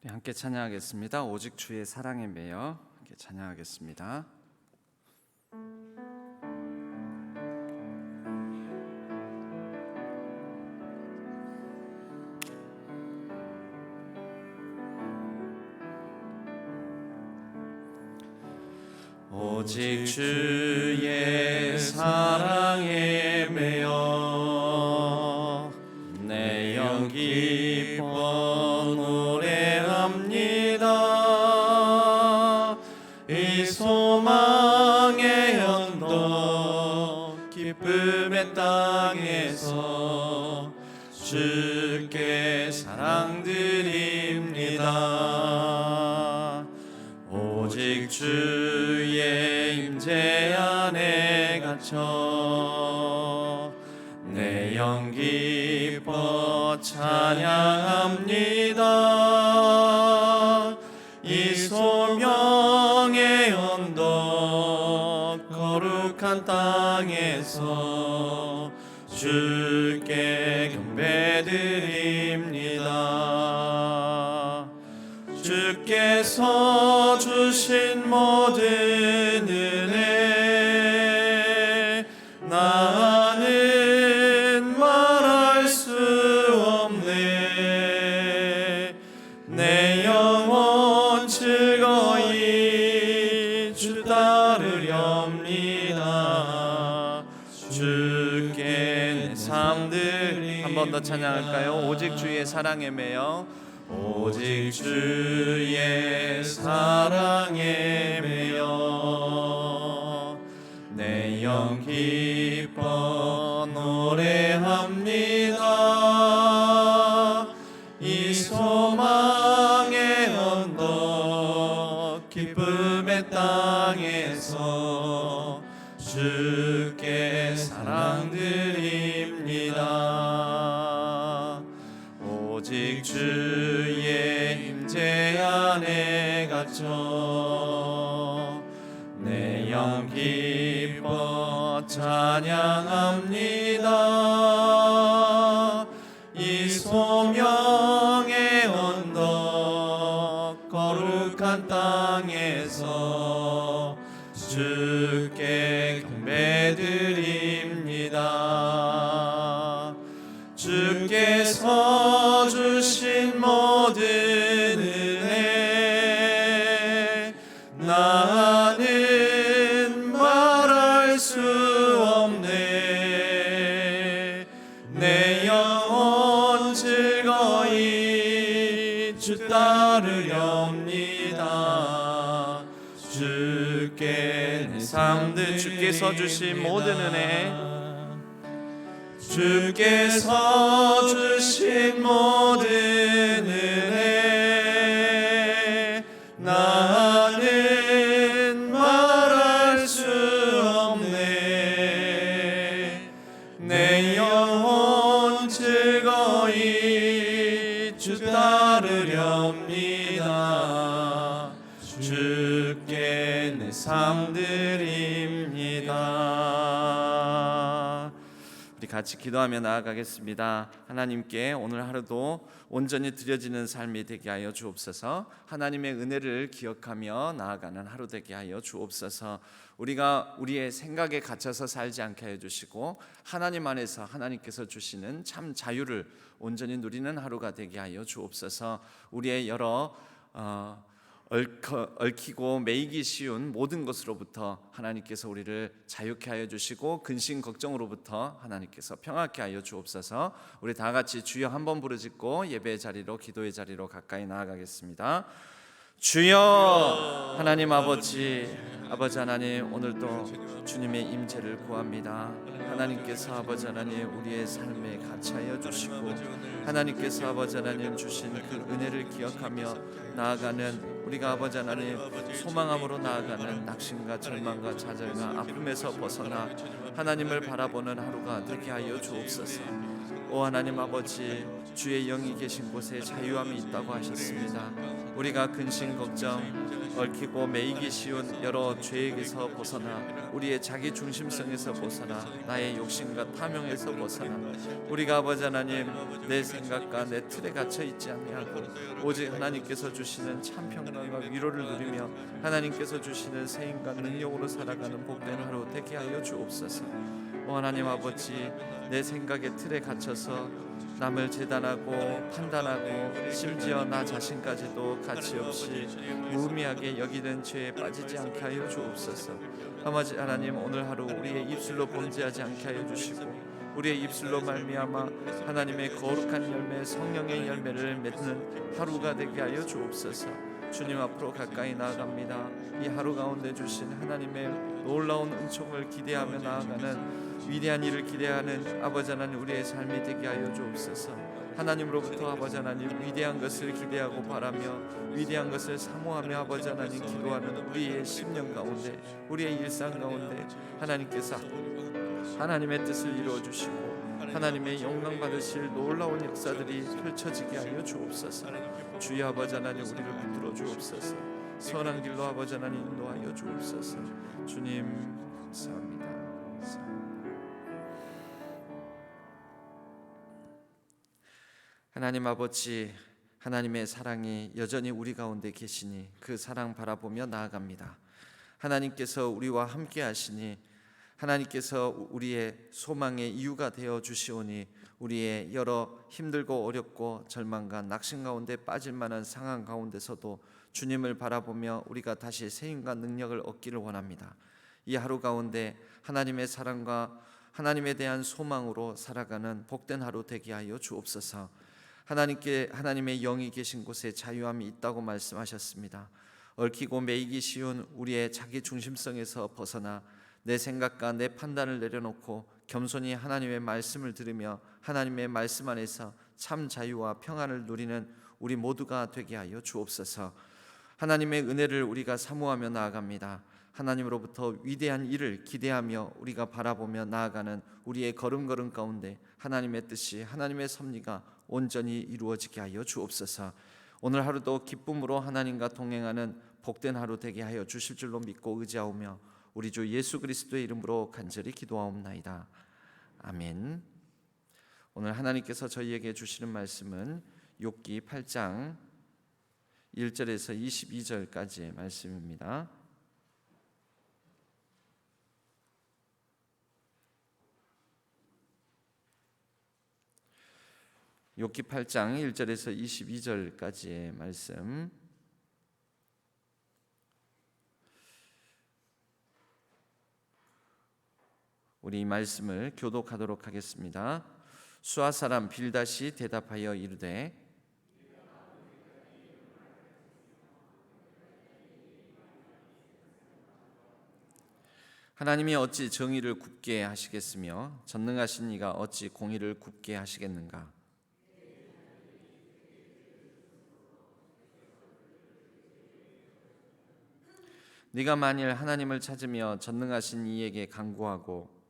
우리 함께 찬양하겠습니다. 오직 주의 사랑에 매여 함께 찬양하겠습니다. 오직 주의 사랑에 매여 내 영 기뻐 노래합니다. 이 소망의 언덕 기쁨의 땅에서 주께 사랑드립니다. 오직 주의 임재 안에 갇혀 내 영 기뻐 찬양합니다. 이 소명의 언덕 거룩한 땅에서 주께 경배드립니다. 주께서 주신 모든 은혜 나는 말할 수 없네. 내 영혼 즐거이 주 따르렵니다. 주께 내 삶들 한 번 더 찬양할까요? 오직 주의 사랑에 매여 오직 주의 사랑에 매여 내 영 기뻐 노래합니다. 이 소망의 언덕 기쁨의 땅에서 주께 사랑드립니다. 오직 주의 임재 안에 갇혀 내 영 기뻐 찬양합니다. 이 소명의 언덕 거룩한 땅에서 주께 경배드립니다. 주께서 주신 모든 은혜 나는 말할 수 없네. 내 영혼 즐거이 주 따르렵니다. 주께 내 삶들 주께서 주신 모든 은혜 주께서 주신 모든 은혜 나는 말할 수 없네. 내 영혼 즐거이 주 따르렵니다. 주께 내 삶드립니다. 우리 같이 기도하며 나아가겠습니다. 하나님께 오늘 하루도 온전히 드려지는 삶이 되게 하여 주옵소서. 하나님의 은혜를 기억하며 나아가는 하루 되게 하여 주옵소서. 우리가 우리의 생각에 갇혀서 살지 않게 하여 주시고 하나님 안에서 하나님께서 주시는 참 자유를 온전히 누리는 하루가 되게 하여 주옵소서. 우리의 여러 얽히고 매이기 쉬운 모든 것으로부터 하나님께서 우리를 자유케 하여 주시고 근심 걱정으로부터 하나님께서 평안케 하여 주옵소서. 우리 다 같이 주여 한번 부르짖고 예배의 자리로 기도의 자리로 가까이 나아가겠습니다. 주여 하나님 아버지 하나님 오늘도 주님의 임재를 구합니다. 하나님께서 아버지 하나님 우리의 삶에 같이 하여 주시고 하나님께서 아버지 하나님 주신 그 은혜를 기억하며 나아가는 우리가 아버지 하나님 소망함으로 나아가는 낙심과 절망과 좌절과 아픔에서 벗어나 하나님을 바라보는 하루가 되게 하여 주옵소서. 오 하나님 아버지 주의 영이 계신 곳에 자유함이 있다고 하셨습니다. 우리가 근심 걱정 얽히고 매이기 쉬운 여러 죄에게서 벗어나 우리의 자기 중심성에서 벗어나 나의 욕심과 탐욕에서 벗어나 우리가 아버지 하나님 내 생각과 내 틀에 갇혀 있지 아니하고 오직 하나님께서 주시는 참 평강과 위로를 누리며 하나님께서 주시는 세임과 능력으로 살아가는 복된 하루 되게 하여 주옵소서. 오 하나님 아버지, 내 생각의 틀에 갇혀서 남을 재단하고 판단하고 심지어 나 자신까지도 가치없이 무의미하게 여기는 죄에 빠지지 않게 하여 주옵소서. 아버지 하나님, 오늘 하루 우리의 입술로 범죄하지 않게 하여 주시고 우리의 입술로 말미암아 하나님의 거룩한 열매, 성령의 열매를 맺는 하루가 되게 하여 주옵소서. 주님 앞으로 가까이 나아갑니다. 이 하루 가운데 주신 하나님의 놀라운 은총을 기대하며 나아가는 위대한 일을 기대하는 아버지 하나님 우리의 삶이 되게 하여 주옵소서. 하나님으로부터 아버지 하나님 위대한 것을 기대하고 바라며 위대한 것을 사모하며 아버지 하나님 기도하는 우리의 심령 가운데, 우리의 일상 가운데 하나님께서 하나님의 뜻을 이루어 주시고 하나님의 영광 받으실 놀라운 역사들이 펼쳐지게 하여 주옵소서. 주여 아버지 하나님 우리를 붙들어 주옵소서. 선한 길로 아버지 하나님 인도하여 주옵소서. 주님 감사합니다. 하나님 아버지, 하나님의 사랑이 여전히 우리 가운데 계시니 그 사랑 바라보며 나아갑니다. 하나님께서 우리와 함께 하시니 하나님께서 우리의 소망의 이유가 되어 주시오니 우리의 여러 힘들고 어렵고 절망과 낙심 가운데 빠질 만한 상황 가운데서도 주님을 바라보며 우리가 다시 세임과 능력을 얻기를 원합니다. 이 하루 가운데 하나님의 사랑과 하나님에 대한 소망으로 살아가는 복된 하루 되게 하여 주옵소서. 하나님의 영이 계신 곳에 자유함이 있다고 말씀하셨습니다. 얽히고 매이기 쉬운 우리의 자기 중심성에서 벗어나 내 생각과 내 판단을 내려놓고 겸손히 하나님의 말씀을 들으며 하나님의 말씀 안에서 참 자유와 평안을 누리는 우리 모두가 되게 하여 주옵소서. 하나님의 은혜를 우리가 사모하며 나아갑니다. 하나님으로부터 위대한 일을 기대하며 우리가 바라보며 나아가는 우리의 걸음걸음 가운데 하나님의 뜻이, 하나님의 섭리가 온전히 이루어지게 하여 주옵소서. 오늘 하루도 기쁨으로 하나님과 동행하는 복된 하루 되게 하여 주실 줄로 믿고 의지하오며 우리 주 예수 그리스도의 이름으로 간절히 기도하옵나이다. 아멘. 오늘 하나님께서 저희에게 주시는 말씀은 욥기 8장 1절에서 22절까지의 말씀입니다. 욥기 8장 1절에서 22절까지의 말씀, 우리 이 말씀을 교독하도록 하겠습니다. 수아 사람 빌닷이 대답하여 이르되 하나님이 어찌 정의를 굽게 하시겠으며 전능하신 이가 어찌 공의를 굽게 하시겠는가. 네가 만일 하나님을 찾으며 전능하신 이에게 간구하고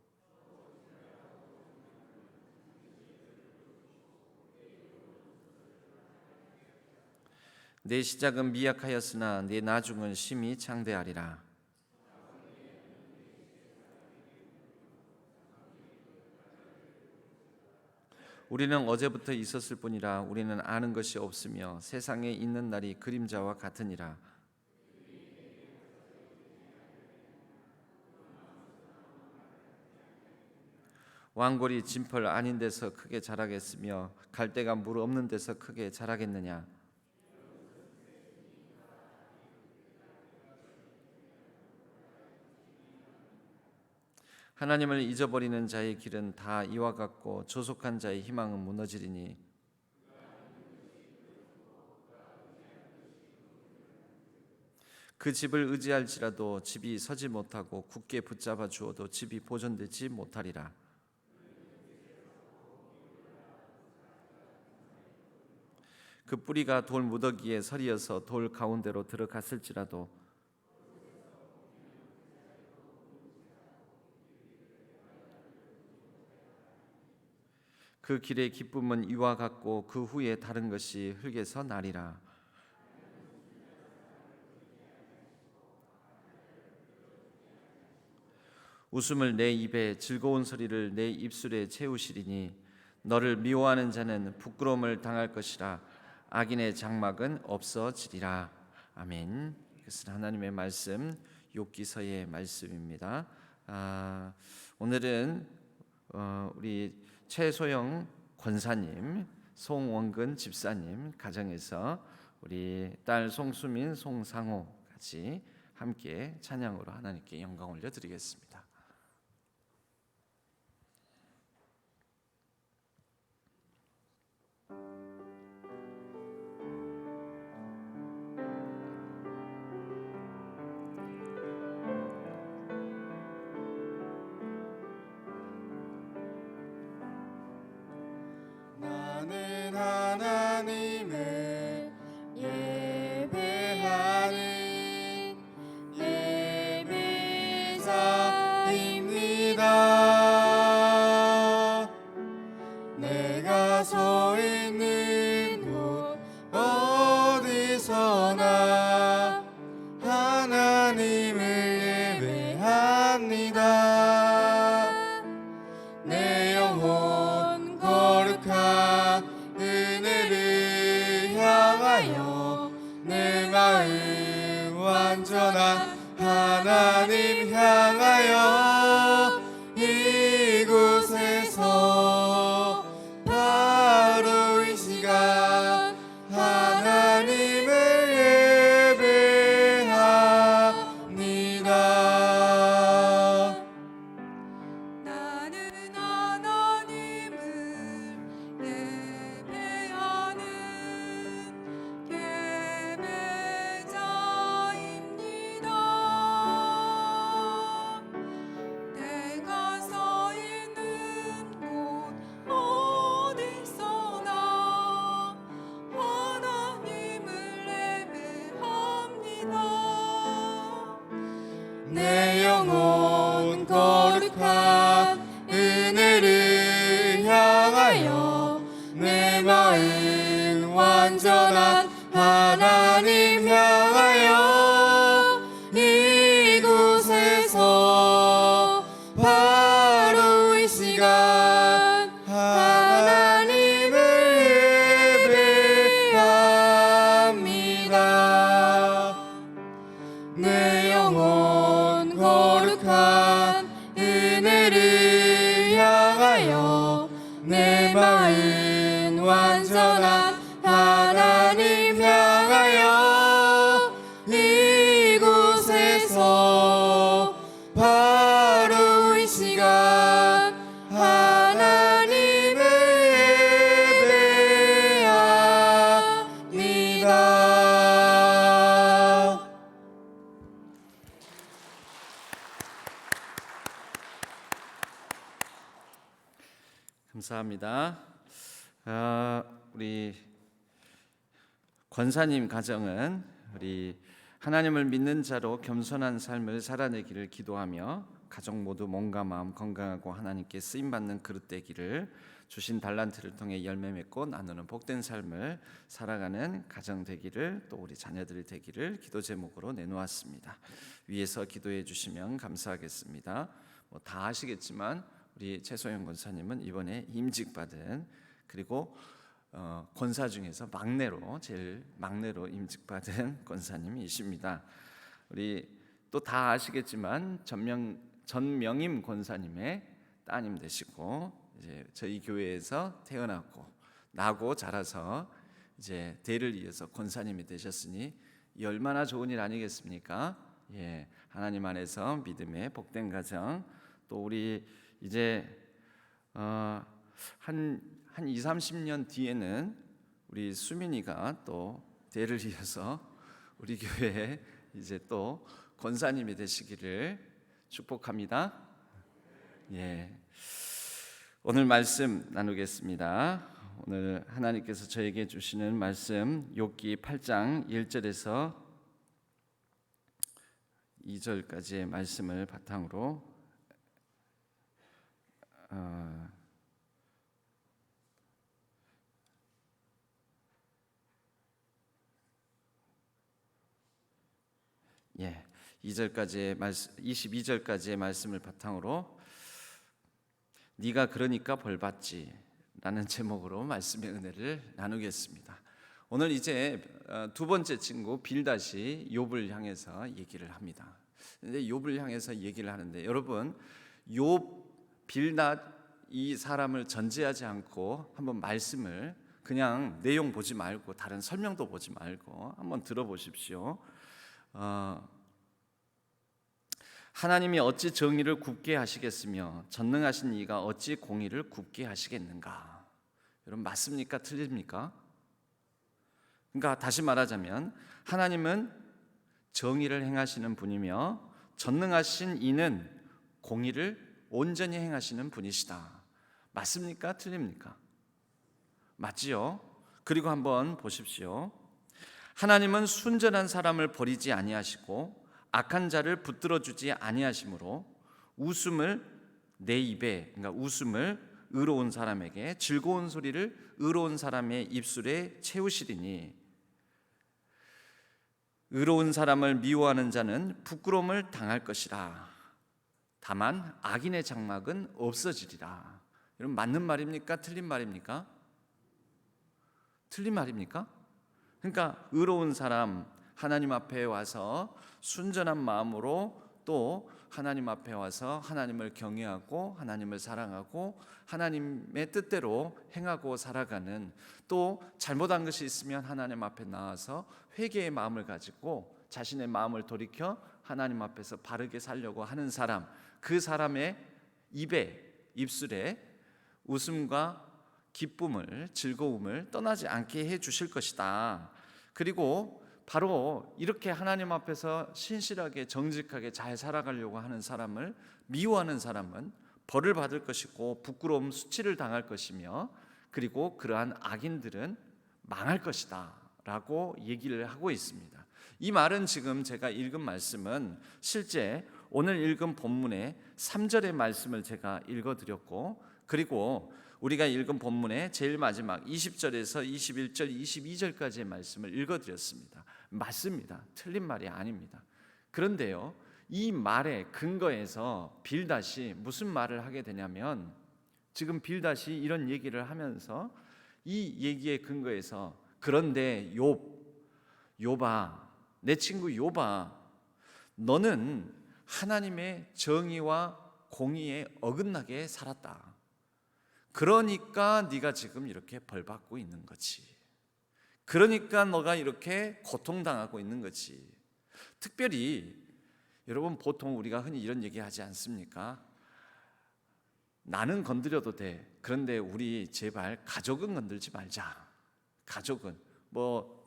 내 시작은 미약하였으나 내 나중은 심히 창대하리라. 우리는 어제부터 있었을 뿐이라 우리는 아는 것이 없으며 세상에 있는 날이 그림자와 같으니라. 왕골이 진펄 아닌 데서 크게 자라겠으며 갈대가 물 없는 데서 크게 자라겠느냐. 하나님을 잊어버리는 자의 길은 다 이와 같고 조속한 자의 희망은 무너지리니 그 집을 의지할지라도 집이 서지 못하고 굳게 붙잡아 주어도 집이 보존되지 못하리라. 그 뿌리가 돌 무더기에 서리어서 돌 가운데로 들어갔을지라도 그 길의 기쁨은 이와 같고 그 후에 다른 것이 흙에서 나리라. 웃음을 내 입에 즐거운 소리를 내 입술에 채우시리니 너를 미워하는 자는 부끄러움을 당할 것이라. 악인의 장막은 없어지리라. 아멘. 이것은 하나님의 말씀, 욥기서의 말씀입니다. 오늘은 우리 최소영 권사님, 송원근 집사님 가정에서 우리 딸 송수민, 송상호 같이 함께 찬양으로 하나님께 영광 올려드리겠습니다. 나는 하나님을 예배하는 예배자입니다. 내가 서 있는 곳 어디서나 하나님을 예배합니다. 내 영혼 거룩한 은혜를 향하여 내 마음 완전한 하나님 향하여 이곳에서 바로 이 시간 하나님을 예배합니다. 나는 하나님을 예배하는 예배자입니다. 내가 서 있는 곳 어디서나 하나님을 예배합니다. 내 영혼 거룩한 은혜를 향하여 내 마음 완전한 하나님 향하여 이곳에서 바로 이 시간 하나님을 예배합니다. 내 영혼 거룩한 은혜를 향하여 내 마음 완전한 하나님 향하여 이곳에서 바로 이 시간 하나님을 예배합니다. 감사합니다. 우리 권사님 가정은 우리 하나님을 믿는 자로 겸손한 삶을 살아내기를 기도하며 가족 모두 몸과 마음 건강하고 하나님께 쓰임 받는 그릇 되기를, 주신 달란트를 통해 열매 맺고 나누는 복된 삶을 살아가는 가정 되기를, 또 우리 자녀들이 되기를 기도 제목으로 내놓았습니다. 위에서 기도해 주시면 감사하겠습니다. 다 아시겠지만 우리 최소영 권사님은 이번에 임직받은, 그리고 권사 중에서 제일 막내로 임직받은 권사님이십니다. 우리 또 다 아시겠지만 전명임 권사님의 따님 되시고, 이제 저희 교회에서 나고 자라서 이제 대를 이어서 권사님이 되셨으니 이 얼마나 좋은 일 아니겠습니까? 예, 하나님 안에서 믿음의 복된 가정, 또 우리 이제 한 2, 30년 뒤에는 우리 수민이가 또 대를 이어서 우리 교회에 이제 또 권사님이 되시기를 축복합니다. 예. 오늘 말씀 나누겠습니다. 오늘 하나님께서 저에게 주시는 말씀 욥기 8장 1절에서 2절까지의 말씀을 바탕으로 22절까지의 말씀을 바탕으로 네가 그러니까 벌받지 라는 제목으로 말씀의 은혜를 나누겠습니다. 오늘 이제 두 번째 친구 빌닷이 욥을 향해서 얘기를 합니다. 근데 욥을 향해서 얘기를 하는데, 여러분, 욥, 빌닷 이 사람을 전제하지 않고 한번 말씀을 그냥 내용 보지 말고 다른 설명도 보지 말고 한번 들어보십시오. 하나님이 어찌 정의를 굽게 하시겠으며 전능하신 이가 어찌 공의를 굽게 하시겠는가? 여러분, 맞습니까? 틀립니까? 그러니까 다시 말하자면 하나님은 정의를 행하시는 분이며 전능하신 이는 공의를 온전히 행하시는 분이시다. 맞습니까? 틀립니까? 맞지요? 그리고 한번 보십시오. 하나님은 순전한 사람을 버리지 아니하시고 악한 자를 붙들어 주지 아니하시므로 웃음을 내 입에, 그러니까 웃음을 의로운 사람에게, 즐거운 소리를 의로운 사람의 입술에 채우시리니 의로운 사람을 미워하는 자는 부끄러움을 당할 것이라. 다만 악인의 장막은 없어지리라. 여러분, 맞는 말입니까? 틀린 말입니까? 틀린 말입니까? 그러니까 의로운 사람, 하나님 앞에 와서 순전한 마음으로 또 하나님 앞에 와서 하나님을 경외하고 하나님을 사랑하고 하나님의 뜻대로 행하고 살아가는, 또 잘못한 것이 있으면 하나님 앞에 나와서 회개의 마음을 가지고 자신의 마음을 돌이켜 하나님 앞에서 바르게 살려고 하는 사람, 그 사람의 입술에 웃음과 기쁨을, 즐거움을 떠나지 않게 해 주실 것이다. 그리고 바로 이렇게 하나님 앞에서 신실하게 정직하게 잘 살아가려고 하는 사람을 미워하는 사람은 벌을 받을 것이고 부끄러움, 수치를 당할 것이며, 그리고 그러한 악인들은 망할 것이다 라고 얘기를 하고 있습니다. 이 말은, 지금 제가 읽은 말씀은 실제 오늘 읽은 본문의 3절의 말씀을 제가 읽어드렸고, 그리고 우리가 읽은 본문의 제일 마지막 20절에서 21절, 22절까지의 말씀을 읽어드렸습니다. 맞습니다. 틀린 말이 아닙니다. 그런데요, 이 말의 근거에서 빌닷이 무슨 말을 하게 되냐면, 지금 빌닷이 이런 얘기를 하면서 이 얘기의 근거에서, 그런데 욥아, 내 친구 욥아, 너는 하나님의 정의와 공의에 어긋나게 살았다. 그러니까 네가 지금 이렇게 벌받고 있는 거지. 그러니까 너가 이렇게 고통당하고 있는 거지. 특별히 여러분, 보통 우리가 흔히 이런 얘기 하지 않습니까? 나는 건드려도 돼. 그런데 우리 제발 가족은 건들지 말자. 가족은,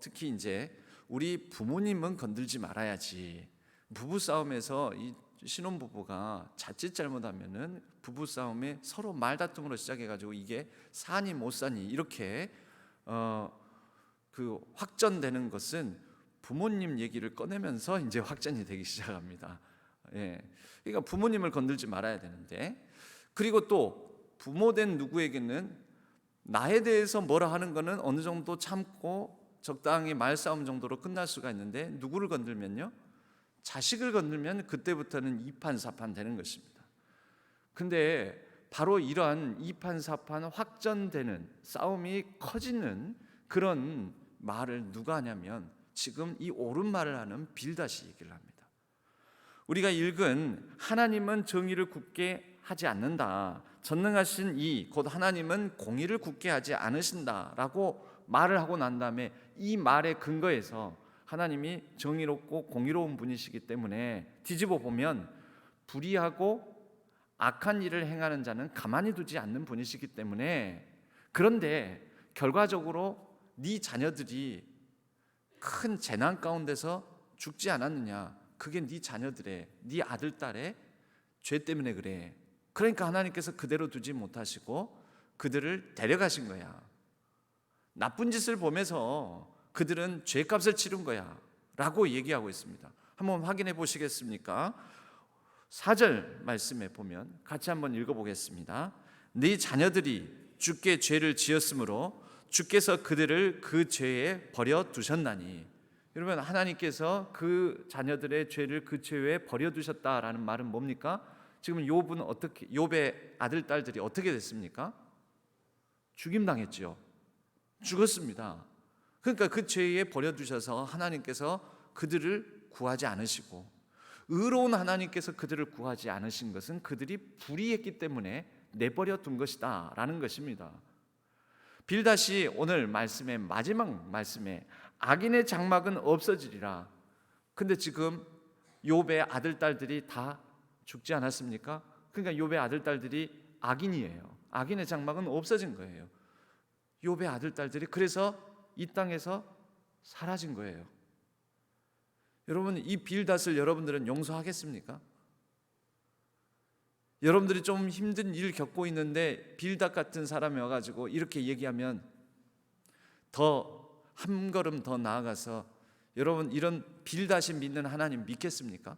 특히 이제 우리 부모님은 건들지 말아야지. 부부싸움에서 이 신혼부부가 자칫 잘못하면은 부부싸움에 서로 말다툼으로 시작해가지고 이게 사니 못 사니 이렇게 확전되는 것은 부모님 얘기를 꺼내면서 이제 확전이 되기 시작합니다. 그러니까 부모님을 건들지 말아야 되는데, 그리고 또 부모된 누구에게는 나에 대해서 뭐라 하는 거는 어느 정도 참고 적당히 말싸움 정도로 끝날 수가 있는데, 누구를 건들면요, 자식을 건들면 그때부터는 이판사판 되는 것입니다. 근데 바로 이러한 이판사판 확전되는 싸움이 커지는 그런 말을 누가 하냐면 지금 이 옳은 말을 하는 빌닷이 얘기를 합니다. 우리가 읽은 하나님은 정의를 굳게 하지 않는다, 전능하신 이 곧 하나님은 공의를 굳게 하지 않으신다라고 말을 하고 난 다음에 이 말의 근거에서 하나님이 정의롭고 공의로운 분이시기 때문에 뒤집어 보면 불의하고 악한 일을 행하는 자는 가만히 두지 않는 분이시기 때문에, 그런데 결과적으로 네 자녀들이 큰 재난 가운데서 죽지 않았느냐, 그게 네 자녀들의, 네 아들 딸의 죄 때문에 그래. 그러니까 하나님께서 그대로 두지 못하시고 그들을 데려가신 거야. 나쁜 짓을 보면서 그들은 죄값을 치른 거야 라고 얘기하고 있습니다. 한번 확인해 보시겠습니까? 4절 말씀에 보면 같이 한번 읽어보겠습니다. 네 자녀들이 주께 죄를 지었으므로 주께서 그들을 그 죄에 버려 두셨나니. 여러분, 하나님께서 그 자녀들의 죄를 그 죄 외에 버려두셨다라는 말은 뭡니까? 지금 욥은 어떻게, 욥의 아들 딸들이 어떻게 됐습니까? 죽임당했죠. 죽었습니다. 그러니까 그 죄에 버려두셔서 하나님께서 그들을 구하지 않으시고, 의로운 하나님께서 그들을 구하지 않으신 것은 그들이 불의했기 때문에 내버려 둔 것이다 라는 것입니다. 빌닷이 오늘 말씀의 마지막 말씀에 악인의 장막은 없어지리라. 근데 지금 욥의 아들 딸들이 다 죽지 않았습니까? 그러니까 욥의 아들 딸들이 악인이에요. 악인의 장막은 없어진 거예요. 욥의 아들 딸들이 그래서 이 땅에서 사라진 거예요. 여러분, 이 빌닷을 여러분들은 용서하겠습니까? 여러분들이 좀 힘든 일 겪고 있는데 빌닷 같은 사람이 와가지고 이렇게 얘기하면 더 한 걸음 더 나아가서 여러분, 이런 빌닷이 믿는 하나님 믿겠습니까?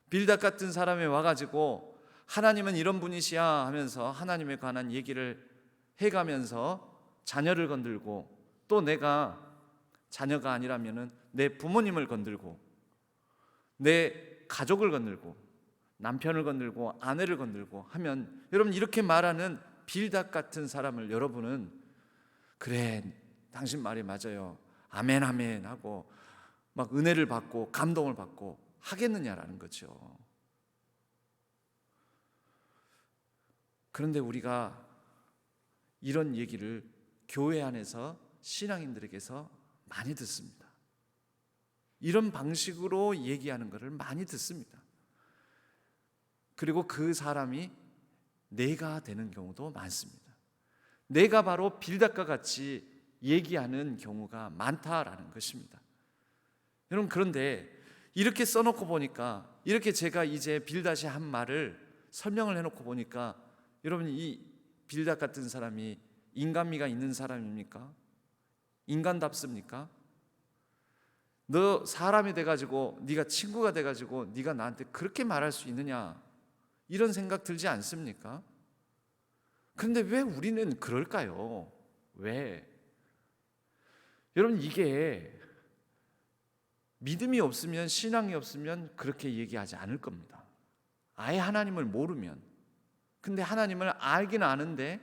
빌닷 같은 사람이 와가지고 하나님은 이런 분이시야 하면서 하나님에 관한 얘기를 해가면서 자녀를 건들고, 또 내가 자녀가 아니라면은 내 부모님을 건들고 내 가족을 건들고 남편을 건들고 아내를 건들고 하면, 여러분, 이렇게 말하는 빌닷 같은 사람을 여러분은 그래, 당신 말이 맞아요, 아멘 아멘 하고 막 은혜를 받고 감동을 받고 하겠느냐라는 거죠. 그런데 우리가 이런 얘기를 교회 안에서 신앙인들에게서 많이 듣습니다. 이런 방식으로 얘기하는 것을 많이 듣습니다. 그리고 그 사람이 내가 되는 경우도 많습니다. 내가 바로 빌닷과 같이 얘기하는 경우가 많다라는 것입니다. 여러분, 그런데 이렇게 써놓고 보니까, 이렇게 제가 이제 빌닷이 한 말을 설명을 해놓고 보니까, 여러분, 이 빌닷 같은 사람이 인간미가 있는 사람입니까? 인간답습니까? 너 사람이 돼가지고, 네가 친구가 돼가지고 네가 나한테 그렇게 말할 수 있느냐, 이런 생각 들지 않습니까? 그런데 왜 우리는 그럴까요? 왜? 여러분, 이게 믿음이 없으면, 신앙이 없으면 그렇게 얘기하지 않을 겁니다. 아예 하나님을 모르면. 근데 하나님을 알긴 아는데,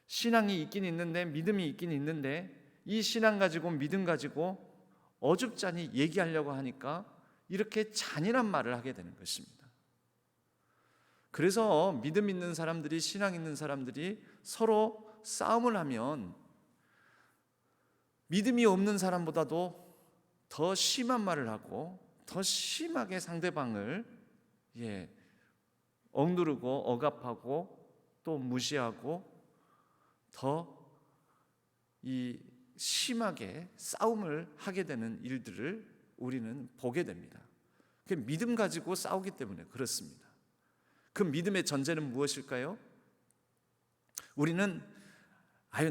신앙이 있긴 있는데, 믿음이 있긴 있는데, 이 신앙 가지고 믿음 가지고 어줍잖이 얘기하려고 하니까 이렇게 잔인한 말을 하게 되는 것입니다. 그래서 믿음 있는 사람들이, 신앙 있는 사람들이 서로 싸움을 하면 믿음이 없는 사람보다도 더 심한 말을 하고 더 심하게 상대방을 억누르고 억압하고 또 무시하고 더 심하게 싸움을 하게 되는 일들을 우리는 보게 됩니다. 믿음 가지고 싸우기 때문에 그렇습니다. 그 믿음의 전제는 무엇일까요? 우리는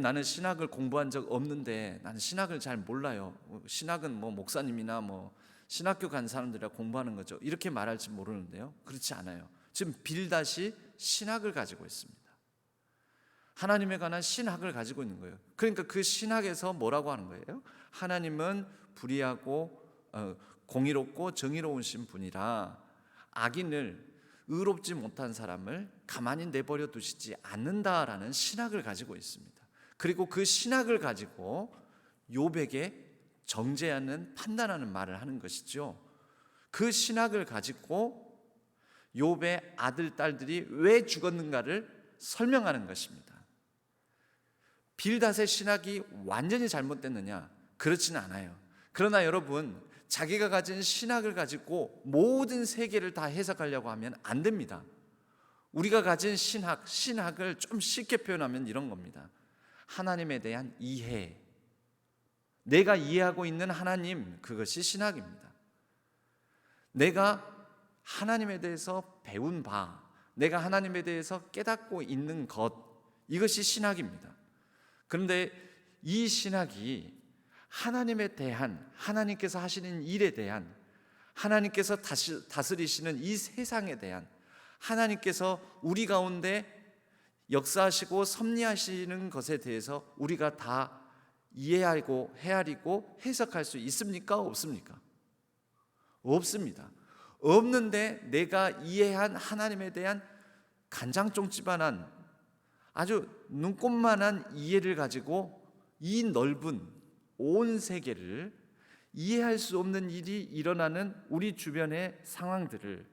나는 신학을 공부한 적 없는데, 나는 신학을 잘 몰라요, 신학은 뭐 목사님이나 뭐 신학교 간 사람들이라 공부하는 거죠, 이렇게 말할지 모르는데요, 그렇지 않아요. 지금 빌닷이 신학을 가지고 있습니다. 하나님에 관한 신학을 가지고 있는 거예요. 그러니까 그 신학에서 뭐라고 하는 거예요? 하나님은 불의하고 공의롭고 정의로우신 분이라 악인을, 의롭지 못한 사람을 가만히 내버려 두시지 않는다라는 신학을 가지고 있습니다. 그리고 그 신학을 가지고 욥에게 정죄하는, 판단하는 말을 하는 것이죠. 그 신학을 가지고 욥의 아들 딸들이 왜 죽었는가를 설명하는 것입니다. 빌닷의 신학이 완전히 잘못됐느냐? 그렇지는 않아요. 그러나 여러분, 자기가 가진 신학을 가지고 모든 세계를 다 해석하려고 하면 안 됩니다. 우리가 가진 신학을 좀 쉽게 표현하면 이런 겁니다. 하나님에 대한 이해, 내가 이해하고 있는 하나님, 그것이 신학입니다. 내가 하나님에 대해서 배운 바, 내가 하나님에 대해서 깨닫고 있는 것, 이것이 신학입니다. 그런데 이 신학이 하나님에 대한, 하나님께서 하시는 일에 대한, 하나님께서 다스리시는 이 세상에 대한, 하나님께서 우리 가운데 역사하시고 섭리하시는 것에 대해서 우리가 다 이해하고 헤아리고 해석할 수 있습니까? 없습니까? 없습니다. 없는데 내가 이해한 하나님에 대한 간장종지만한 아주 눈꼽만한 이해를 가지고 이 넓은 온 세계를 이해할 수 없는 일이 일어나는 우리 주변의 상황들을,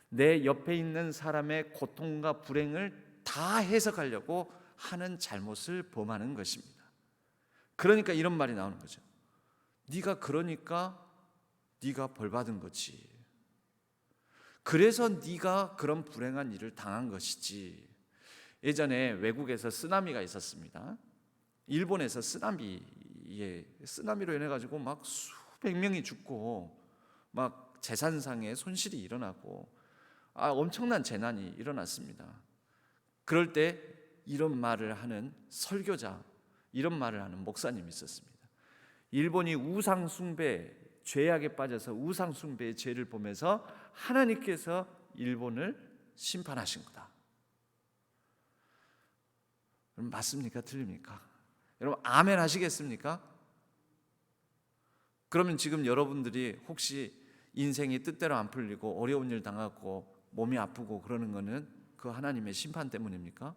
내 옆에 있는 사람의 고통과 불행을 다 해석하려고 하는 잘못을 범하는 것입니다. 그러니까 이런 말이 나오는 거죠. 네가 그러니까 네가 벌 받은 거지. 그래서 네가 그런 불행한 일을 당한 것이지. 예전에 외국에서 쓰나미가 있었습니다. 일본에서 쓰나미로 인해 가지고 막 수백 명이 죽고 막 재산상의 손실이 일어나고 엄청난 재난이 일어났습니다. 그럴 때 이런 말을 하는 설교자, 이런 말을 하는 목사님이 있었습니다. 일본이 우상 숭배, 죄악에 빠져서 우상 숭배의 죄를 보면서 하나님께서 일본을 심판하신 거다. 여러분 맞습니까? 틀립니까? 여러분 아멘 하시겠습니까? 그러면 지금 여러분들이 혹시 인생이 뜻대로 안 풀리고 어려운 일 당하고 몸이 아프고 그러는 거는 그 하나님의 심판 때문입니까?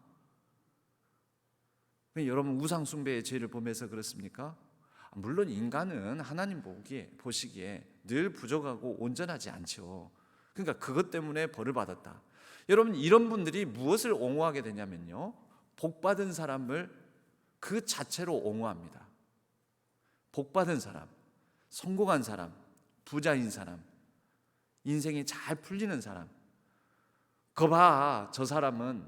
여러분 우상 숭배의 죄를 보면서 그렇습니까? 물론 인간은 하나님 보시기에 늘 부족하고 온전하지 않죠. 그러니까 그것 때문에 벌을 받았다. 여러분 이런 분들이 무엇을 옹호하게 되냐면요, 복받은 사람을 그 자체로 옹호합니다. 복받은 사람, 성공한 사람, 부자인 사람, 인생이 잘 풀리는 사람, 거봐 저 사람은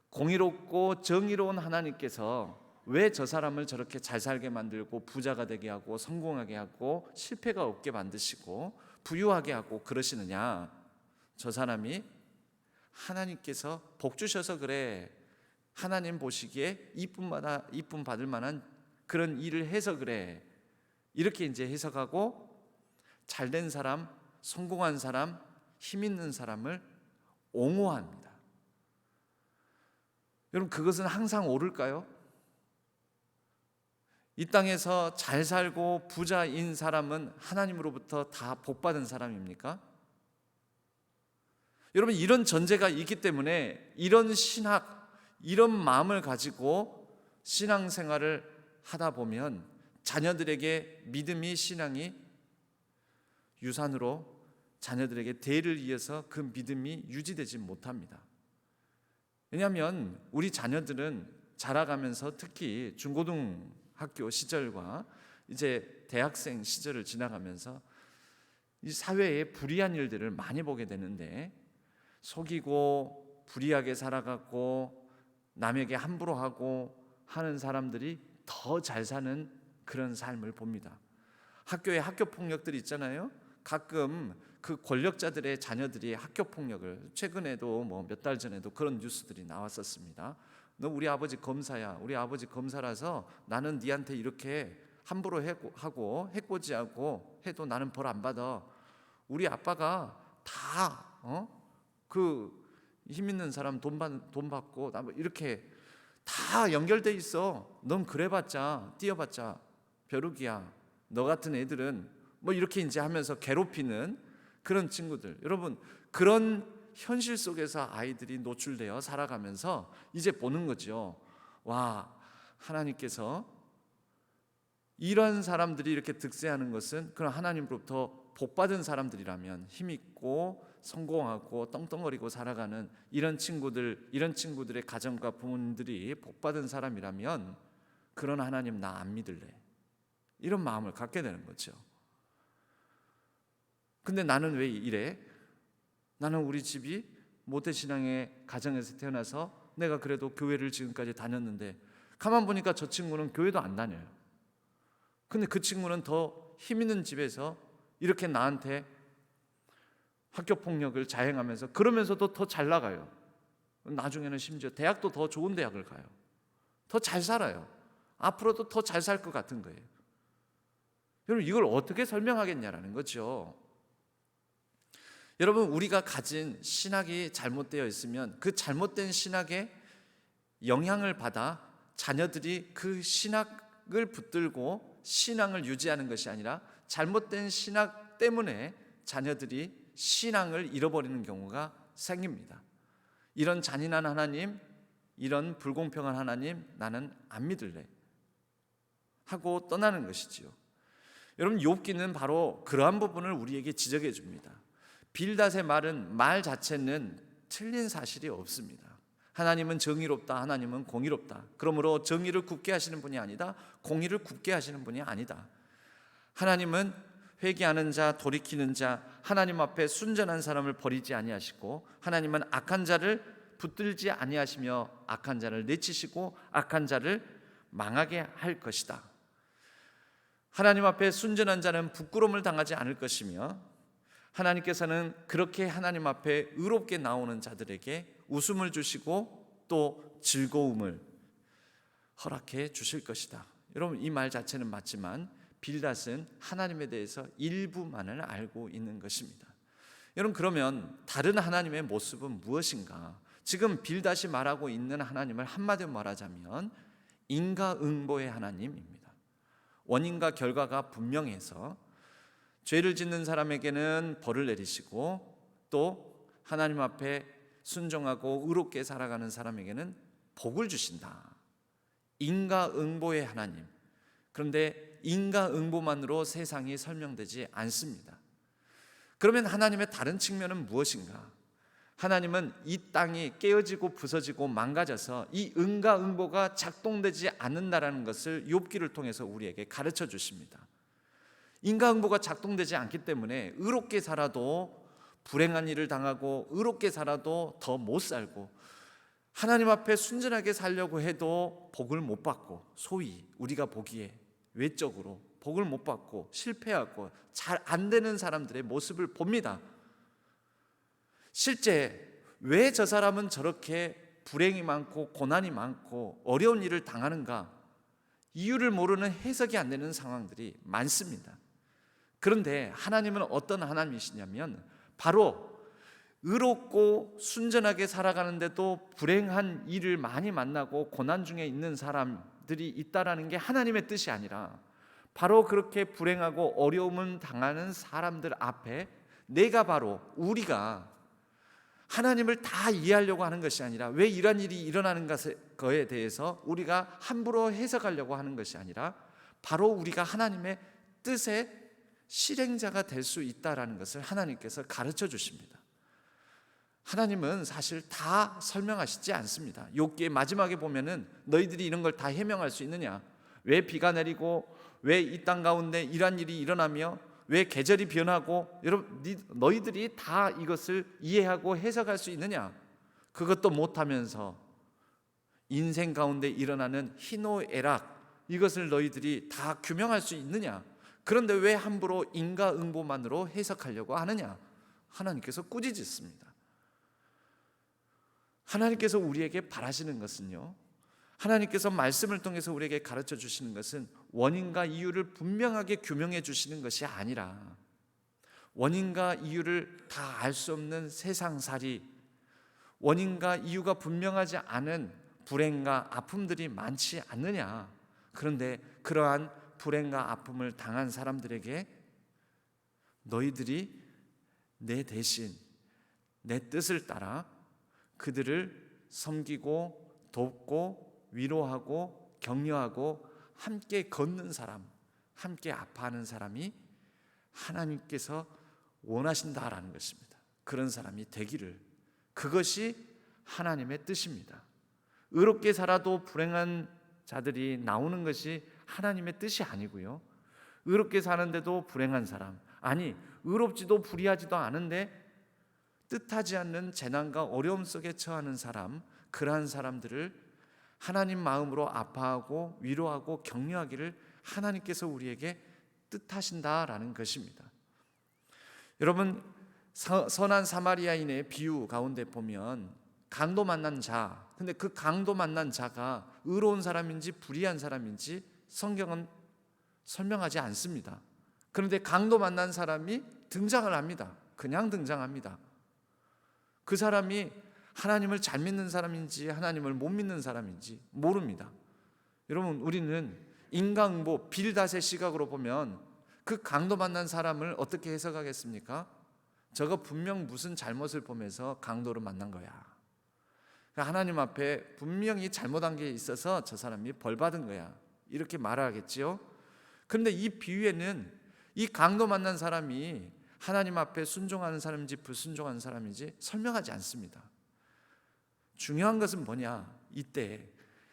공의롭고 정의로운 하나님께서 왜 저 사람을 저렇게 잘 살게 만들고 부자가 되게 하고 성공하게 하고 실패가 없게 만드시고 부유하게 하고 그러시느냐. 저 사람이 하나님께서 복 주셔서 그래, 하나님 보시기에 이쁨 받을 만한 그런 일을 해서 그래, 이렇게 이제 해석하고 잘된 사람, 성공한 사람, 힘 있는 사람을 옹호합니다. 여러분 그것은 항상 옳을까요? 이 땅에서 잘 살고 부자인 사람은 하나님으로부터 다 복받은 사람입니까? 여러분 이런 전제가 있기 때문에 이런 신학, 이런 마음을 가지고 신앙생활을 하다 보면 자녀들에게 믿음이, 신앙이 유산으로 자녀들에게 대를 이어서 그 믿음이 유지되지 못합니다. 왜냐하면 우리 자녀들은 자라가면서 특히 중고등학교 시절과 이제 대학생 시절을 지나가면서 이 사회의 불의한 일들을 많이 보게 되는데, 속이고 불의하게 살아가고 남에게 함부로 하고 하는 사람들이 더 잘 사는 그런 삶을 봅니다. 학교에 학교 폭력들이 있잖아요. 가끔 그 권력자들의 자녀들이 학교 폭력을, 최근에도 뭐 몇 달 전에도 그런 뉴스들이 나왔었습니다. 너 우리 아버지 검사야, 우리 아버지 검사라서 나는 네한테 이렇게 함부로 하고 해코지하고 해도 나는 벌 안 받아. 우리 아빠가 다 그 힘 있는 사람 돈 받고 이렇게 다 연결돼 있어. 넌 그래봤자 뛰어봤자 벼룩이야. 너 같은 애들은 뭐 이렇게 이제 하면서 괴롭히는 그런 친구들. 여러분 그런 현실 속에서 아이들이 노출되어 살아가면서 이제 보는 거죠. 와, 하나님께서 이런 사람들이 이렇게 득세하는 것은 그런 하나님으로부터 복받은 사람들이라면, 힘있고 성공하고 떵떵거리고 살아가는 이런 친구들의 가정과 부모님들이 복받은 사람이라면 그런 하나님 나 안 믿을래, 이런 마음을 갖게 되는 거죠. 근데 나는 왜 이래? 나는 우리 집이 모태신앙의 가정에서 태어나서 내가 그래도 교회를 지금까지 다녔는데 가만 보니까 저 친구는 교회도 안 다녀요. 근데 그 친구는 더 힘 있는 집에서 이렇게 나한테 학교 폭력을 자행하면서 그러면서도 더 잘 나가요. 나중에는 심지어 대학도 더 좋은 대학을 가요. 더 잘 살아요. 앞으로도 더 잘 살 것 같은 거예요. 여러분 이걸 어떻게 설명하겠냐라는 거죠. 여러분 우리가 가진 신학이 잘못되어 있으면 그 잘못된 신학에 영향을 받아 자녀들이 그 신학 신학을 붙들고 신앙을 유지하는 것이 아니라 잘못된 신학 때문에 자녀들이 신앙을 잃어버리는 경우가 생깁니다. 이런 잔인한 하나님, 이런 불공평한 하나님 나는 안 믿을래 하고 떠나는 것이지요. 여러분, 욥기는 바로 그러한 부분을 우리에게 지적해 줍니다. 빌닷의 말 자체는 틀린 사실이 없습니다. 하나님은 정의롭다, 하나님은 공의롭다. 그러므로 정의를 굳게 하시는 분이 아니다, 공의를 굳게 하시는 분이 아니다. 하나님은 회개하는 자, 돌이키는 자, 하나님 앞에 순전한 사람을 버리지 아니하시고, 하나님은 악한 자를 붙들지 아니하시며 악한 자를 내치시고 악한 자를 망하게 할 것이다. 하나님 앞에 순전한 자는 부끄러움을 당하지 않을 것이며, 하나님께서는 그렇게 하나님 앞에 의롭게 나오는 자들에게 웃음을 주시고 또 즐거움을 허락해 주실 것이다. 여러분, 이 말 자체는 맞지만 빌닷은 하나님에 대해서 일부만을 알고 있는 것입니다. 여러분, 그러면 다른 하나님의 모습은 무엇인가? 지금 빌닷이 말하고 있는 하나님을 한마디로 말하자면 인과응보의 하나님입니다. 원인과 결과가 분명해서 죄를 짓는 사람에게는 벌을 내리시고, 또 하나님 앞에 순종하고 의롭게 살아가는 사람에게는 복을 주신다. 인과응보의 하나님. 그런데 인과응보만으로 세상이 설명되지 않습니다. 그러면 하나님의 다른 측면은 무엇인가? 하나님은 이 땅이 깨어지고 부서지고 망가져서 이 인과응보가 작동되지 않는다라는 것을 욥기를 통해서 우리에게 가르쳐 주십니다. 인과응보가 작동되지 않기 때문에 의롭게 살아도 불행한 일을 당하고, 의롭게 살아도 더 못 살고, 하나님 앞에 순전하게 살려고 해도 복을 못 받고, 소위 우리가 보기에 외적으로 복을 못 받고 실패하고 잘 안 되는 사람들의 모습을 봅니다. 실제 왜 저 사람은 저렇게 불행이 많고 고난이 많고 어려운 일을 당하는가? 이유를 모르는, 해석이 안 되는 상황들이 많습니다. 그런데 하나님은 어떤 하나님이시냐면, 바로 의롭고 순전하게 살아가는데도 불행한 일을 많이 만나고 고난 중에 있는 사람들이 있다라는 게 하나님의 뜻이 아니라, 바로 그렇게 불행하고 어려움을 당하는 사람들 앞에 바로 우리가 하나님을 다 이해하려고 하는 것이 아니라, 왜 이런 일이 일어나는 것에 대해서 우리가 함부로 해석하려고 하는 것이 아니라, 바로 우리가 하나님의 뜻의 실행자가 될 수 있다라는 것을 하나님께서 가르쳐 주십니다. 하나님은 사실 다 설명하시지 않습니다. 욥기의 마지막에 보면은 너희들이 이런 걸 다 해명할 수 있느냐? 왜 비가 내리고, 왜 이 땅 가운데 이런 일이 일어나며, 왜 계절이 변하고, 여러분 너희들이 다 이것을 이해하고 해석할 수 있느냐? 그것도 못하면서 인생 가운데 일어나는 희노애락, 이것을 너희들이 다 규명할 수 있느냐? 그런데 왜 함부로 인과응보만으로 해석하려고 하느냐? 하나님께서 꾸짖습니다. 하나님께서 우리에게 바라시는 것은요, 하나님께서 말씀을 통해서 우리에게 가르쳐 주시는 것은 원인과 이유를 분명하게 규명해 주시는 것이 아니라, 원인과 이유를 다 알 수 없는 세상살이, 원인과 이유가 분명하지 않은 불행과 아픔들이 많지 않느냐? 그런데 그러한 불행과 아픔을 당한 사람들에게 너희들이 내 대신 내 뜻을 따라 그들을 섬기고 돕고 위로하고 격려하고 함께 걷는 사람, 함께 아파하는 사람이 하나님께서 원하신다라는 것입니다. 그런 사람이 되기를, 그것이 하나님의 뜻입니다. 의롭게 살아도 불행한 자들이 나오는 것이 하나님의 뜻이 아니고요, 의롭게 사는데도 불행한 사람, 아니 의롭지도 불의하지도 않은데 뜻하지 않는 재난과 어려움 속에 처하는 사람, 그러한 사람들을 하나님 마음으로 아파하고 위로하고 격려하기를 하나님께서 우리에게 뜻하신다라는 것입니다. 여러분, 선한 사마리아인의 비유 가운데 보면 강도 만난 자, 근데 그 강도 만난 자가 의로운 사람인지 불의한 사람인지 성경은 설명하지 않습니다. 그런데 강도 만난 사람이 등장을 합니다. 그냥 등장합니다. 그 사람이 하나님을 잘 믿는 사람인지 하나님을 못 믿는 사람인지 모릅니다. 여러분, 우리는 인간보 빌닷의 시각으로 보면 그 강도 만난 사람을 어떻게 해석하겠습니까? 저거 분명 무슨 잘못을 보면서 강도를 만난 거야. 하나님 앞에 분명히 잘못한 게 있어서 저 사람이 벌 받은 거야, 이렇게 말하겠지요. 그런데 이 비유에는 이 강도 만난 사람이 하나님 앞에 순종하는 사람인지 불순종하는 사람인지 설명하지 않습니다. 중요한 것은 뭐냐? 이때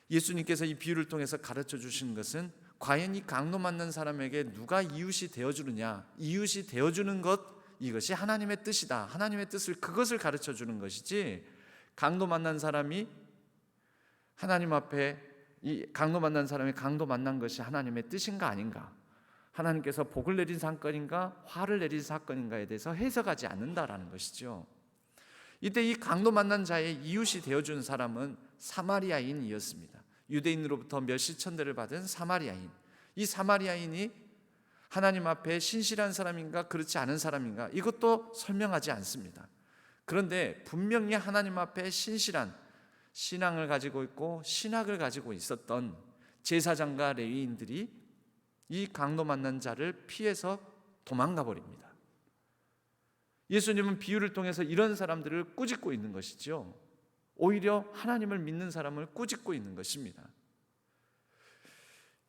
예수님께서 이 비유를 통해서 가르쳐 주시는 것은 과연 이 강도 만난 사람에게 누가 이웃이 되어주느냐, 이웃이 되어주는 것, 이것이 하나님의 뜻이다. 하나님의 뜻을, 그것을 가르쳐 주는 것이지, 강도 만난 사람이 하나님 앞에, 이 강도 만난 사람이 강도 만난 것이 하나님의 뜻인가 아닌가, 하나님께서 복을 내린 사건인가 화를 내린 사건인가에 대해서 해석하지 않는다라는 것이죠. 이때 이 강도 만난 자의 이웃이 되어준 사람은 사마리아인이었습니다. 유대인으로부터 몇 시천대를 받은 사마리아인. 이 사마리아인이 하나님 앞에 신실한 사람인가 그렇지 않은 사람인가, 이것도 설명하지 않습니다. 그런데 분명히 하나님 앞에 신실한 신앙을 가지고 있고 신학을 가지고 있었던 제사장과 레위인들이 이 강도 만난 자를 피해서 도망가 버립니다. 예수님은 비유를 통해서 이런 사람들을 꾸짖고 있는 것이죠. 오히려 하나님을 믿는 사람을 꾸짖고 있는 것입니다.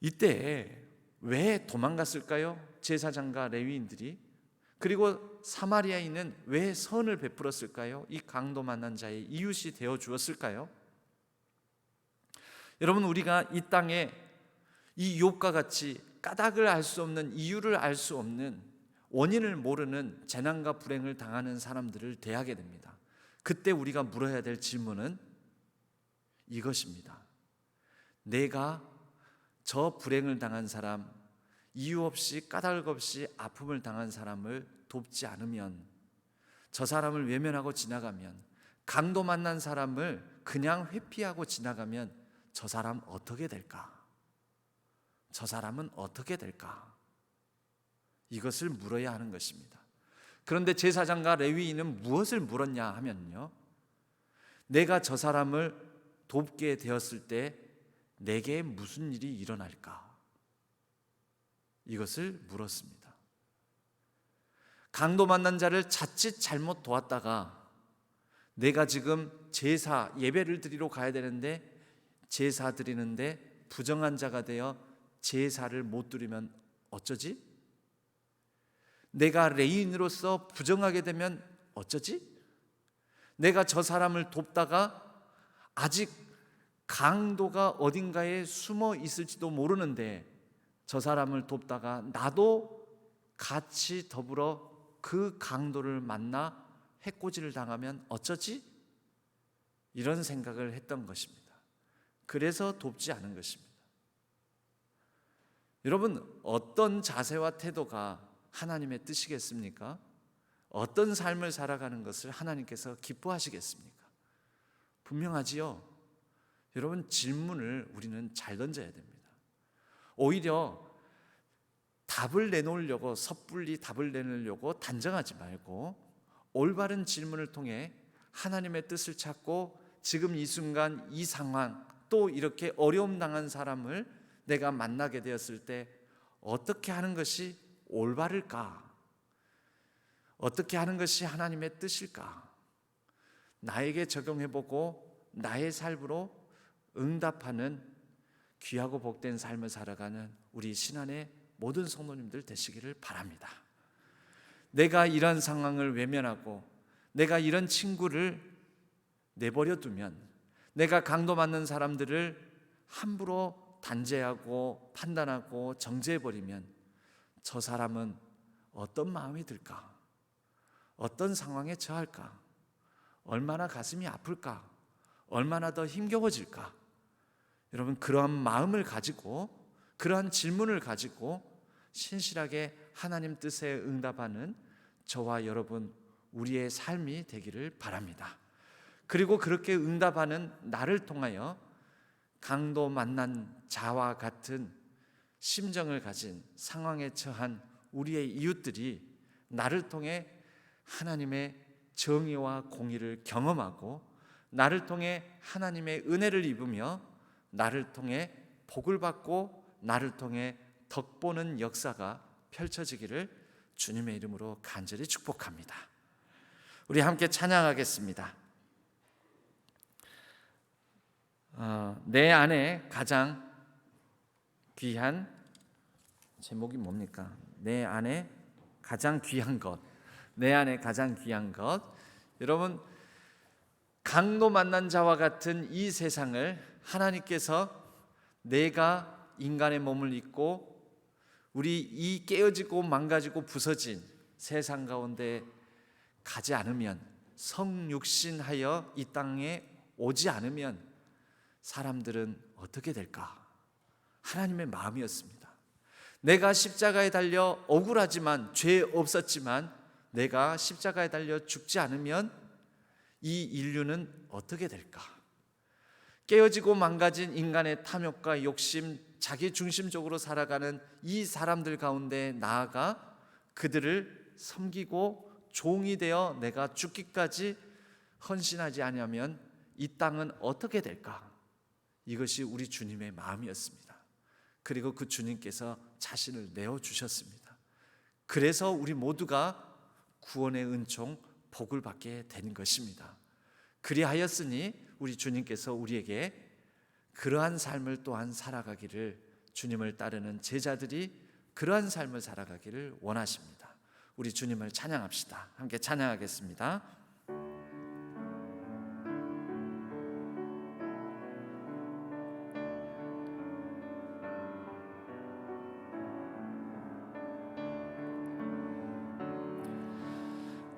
이때 왜 도망갔을까요? 제사장과 레위인들이. 그리고 사마리아인은 왜 선을 베풀었을까요? 이 강도 만난 자의 이웃이 되어 주었을까요? 여러분, 우리가 이 땅에 이 욥과 같이 까닭을 알 수 없는, 이유를 알 수 없는, 원인을 모르는 재난과 불행을 당하는 사람들을 대하게 됩니다. 그때 우리가 물어야 될 질문은 이것입니다. 내가 저 불행을 당한 사람, 이유 없이 까닭 없이 아픔을 당한 사람을 돕지 않으면, 저 사람을 외면하고 지나가면, 강도 만난 사람을 그냥 회피하고 지나가면 저 사람 어떻게 될까? 저 사람은 어떻게 될까? 이것을 물어야 하는 것입니다. 그런데 제사장과 레위인은 무엇을 물었냐 하면요, 내가 저 사람을 돕게 되었을 때 내게 무슨 일이 일어날까? 이것을 물었습니다. 강도 만난 자를 자칫 잘못 도왔다가 내가 지금 제사 예배를 드리러 가야 되는데 제사 드리는데 부정한 자가 되어 제사를 못 드리면 어쩌지? 내가 레위인으로서 부정하게 되면 어쩌지? 내가 저 사람을 돕다가 아직 강도가 어딘가에 숨어 있을지도 모르는데 저 사람을 돕다가 나도 같이 더불어 그 강도를 만나 해코지를 당하면 어쩌지? 이런 생각을 했던 것입니다. 그래서 돕지 않은 것입니다. 여러분, 어떤 자세와 태도가 하나님의 뜻이겠습니까? 어떤 삶을 살아가는 것을 하나님께서 기뻐하시겠습니까? 분명하지요. 여러분, 질문을 우리는 잘 던져야 됩니다. 오히려 답을 내놓으려고, 섣불리 답을 내놓으려고 단정하지 말고 올바른 질문을 통해 하나님의 뜻을 찾고 지금 이 순간 이 상황, 또 이렇게 어려움 당한 사람을 내가 만나게 되었을 때 어떻게 하는 것이 올바를까? 어떻게 하는 것이 하나님의 뜻일까? 나에게 적용해보고 나의 삶으로 응답하는 귀하고 복된 삶을 살아가는 우리 신안의 모든 성도님들 되시기를 바랍니다. 내가 이런 상황을 외면하고 내가 이런 친구를 내버려 두면, 내가 강도 맞는 사람들을 함부로 단죄하고 판단하고 정죄해버리면 저 사람은 어떤 마음이 들까? 어떤 상황에 처할까? 얼마나 가슴이 아플까? 얼마나 더 힘겨워질까? 여러분, 그러한 마음을 가지고, 그러한 질문을 가지고 신실하게 하나님 뜻에 응답하는 저와 여러분, 우리의 삶이 되기를 바랍니다. 그리고 그렇게 응답하는 나를 통하여 강도 만난 자와 같은 심정을 가진 상황에 처한 우리의 이웃들이 나를 통해 하나님의 정의와 공의를 경험하고 나를 통해 하나님의 은혜를 입으며 나를 통해 복을 받고 나를 통해 덕보는 역사가 펼쳐지기를 주님의 이름으로 간절히 축복합니다. 우리 함께 찬양하겠습니다. 내 안에 가장 귀한, 제목이 뭡니까? 내 안에 가장 귀한 것. 내 안에 가장 귀한 것. 여러분, 강도 만난 자와 같은 이 세상을 하나님께서 내가 인간의 몸을 입고 우리 이 깨어지고 망가지고 부서진 세상 가운데 가지 않으면, 성육신하여 이 땅에 오지 않으면 사람들은 어떻게 될까? 하나님의 마음이었습니다. 내가 십자가에 달려 억울하지만, 죄 없었지만 내가 십자가에 달려 죽지 않으면 이 인류는 어떻게 될까? 깨어지고 망가진 인간의 탐욕과 욕심, 자기 중심적으로 살아가는 이 사람들 가운데 나아가 그들을 섬기고 종이 되어 내가 죽기까지 헌신하지 않으면 이 땅은 어떻게 될까? 이것이 우리 주님의 마음이었습니다. 그리고 그 주님께서 자신을 내어주셨습니다. 그래서 우리 모두가 구원의 은총, 복을 받게 된 것입니다. 그리하였으니 우리 주님께서 우리에게 그러한 삶을 또한 살아가기를, 주님을 따르는 제자들이 그러한 삶을 살아가기를 원하십니다. 우리 주님을 찬양합시다. 함께 찬양하겠습니다.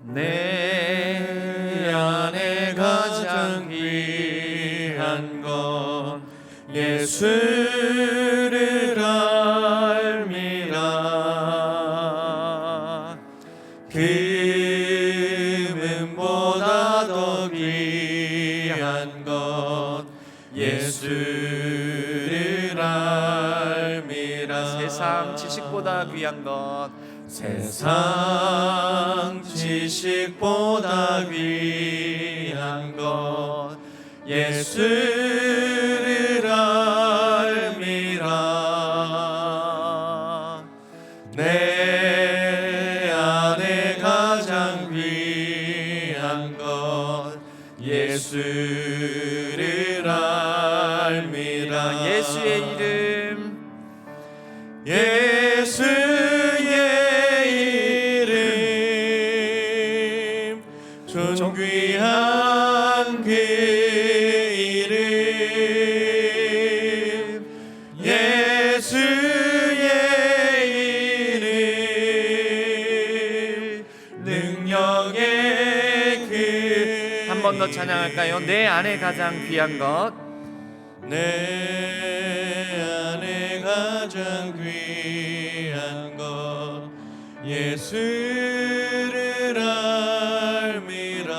내 안에 가장 귀한 건 예수를 알미라. 금은보다 더 귀한 건 예수를 알미라. 세상 지식보다 귀한 것, 세상 지식보다 귀한 것 예수를 알미라. 내 안에 가장 귀한 것 예수를 알미라. 예수의 이름, 예수의 존귀한 그 이름, 예수의 이름, 능력의 그. 한 번 더 찬양할까요? 내 안에 가장 귀한 것, 내 안에 가장 귀한 것 예수를 알미라.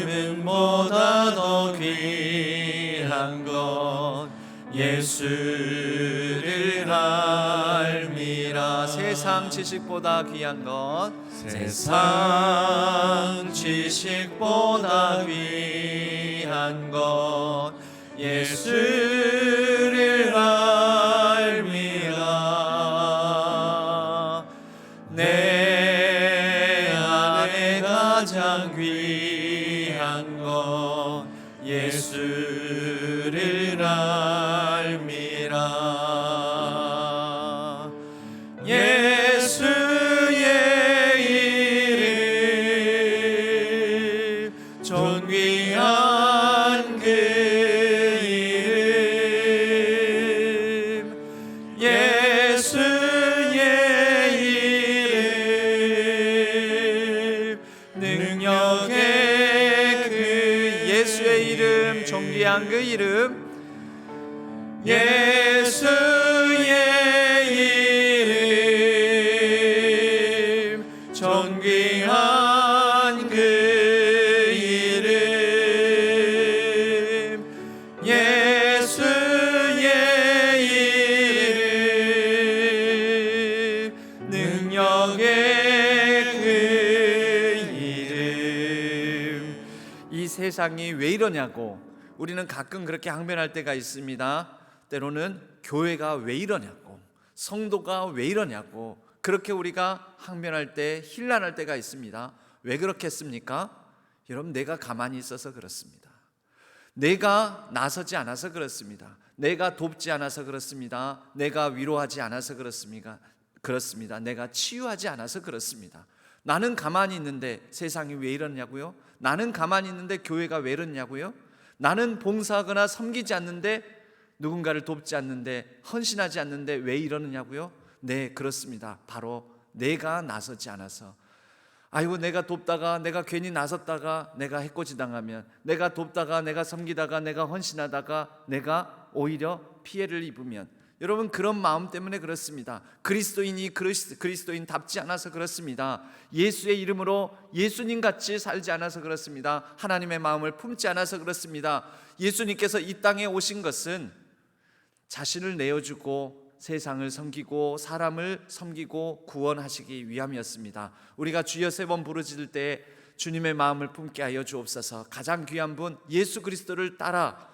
금은보다 더 귀한 것 예수를 알미라. 세상 지식보다 귀한 것, 세상 지식보다 귀한 것 예수를 알미라. 내 안에 가장 귀한 것 예수를 알미라. 예수의 이름, 존귀한 그 이름, 예수의 이름, 능력의 그 예수의 이름, 존귀한 그 이름, 예수의 이름, 존귀한 그 이름, 예수의 이름, 능력의 그 이름. 이 세상이 왜 이러냐고 우리는 가끔 그렇게 항변할 때가 있습니다. 때로는 교회가 왜 이러냐고, 성도가 왜 이러냐고, 그렇게 우리가 항변할 때, 힐난할 때가 있습니다. 왜 그렇겠습니까? 여러분, 내가 가만히 있어서 그렇습니다. 내가 나서지 않아서 그렇습니다. 내가 돕지 않아서 그렇습니다. 내가 위로하지 않아서 그렇습니다. 내가 치유하지 않아서 그렇습니다. 나는 가만히 있는데 세상이 왜 이러냐고요? 나는 가만히 있는데 교회가 왜 이러냐고요? 나는 봉사하거나 섬기지 않는데, 누군가를 돕지 않는데, 헌신하지 않는데 왜 이러느냐고요? 네, 그렇습니다. 바로 내가 나서지 않아서. 아이고, 내가 돕다가, 내가 괜히 나섰다가 내가 해코지 당하면, 내가 돕다가, 내가 섬기다가, 내가 헌신하다가 내가 오히려 피해를 입으면, 여러분, 그런 마음 때문에 그렇습니다. 그리스도인이 그리스도인답지 않아서 그렇습니다. 예수의 이름으로 예수님같이 살지 않아서 그렇습니다. 하나님의 마음을 품지 않아서 그렇습니다. 예수님께서 이 땅에 오신 것은 자신을 내어주고 세상을 섬기고 사람을 섬기고 구원하시기 위함이었습니다. 우리가 주여 세 번 부르짖을 때 주님의 마음을 품게 하여 주옵소서. 가장 귀한 분 예수 그리스도를 따라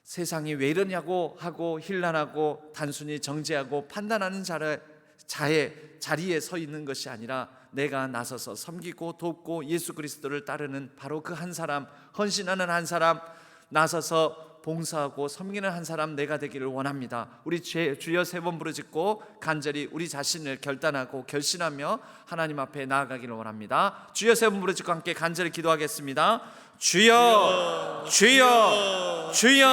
세상이 왜 이러냐고 하고 힐난하고 단순히 정죄하고 판단하는 자리에 서 있는 것이 아니라, 내가 나서서 섬기고 돕고 예수 그리스도를 따르는 바로 그 한 사람, 헌신하는 한 사람, 나서서 봉사하고 섬기는 한 사람 내가 되기를 원합니다. 우리 주여 세 번 부르짖고 간절히 우리 자신을 결단하고 결심하며 하나님 앞에 나아가기를 원합니다. 주여 세 번 부르짖고 함께 간절히 기도하겠습니다. 주여, 주여, 주여.